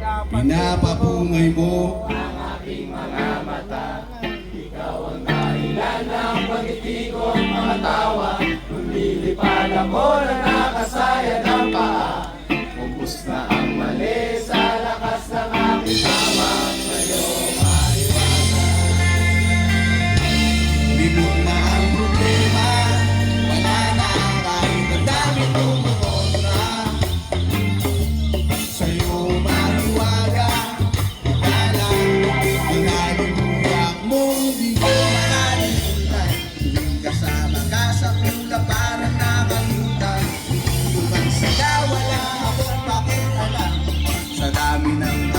pinapapungay mo ang aking mga mata. Ikaw ang dahilan ng pag-ibig ko ang mga tawa. Lumilipad ako na nakasaya ng paa. Ubus na ang mali sa lakas ng aking tama. Sa'yo maiwanan. Bilog na ang problema, wala na kahit ang dami tumukontra. Sa'yo maniwala, ikala ang nalimuyak mong di ko makalimutan. Tuwing kasama ka sa ulap parang nakalimutan. Tuwang saga wala akong pakialam sa dami ng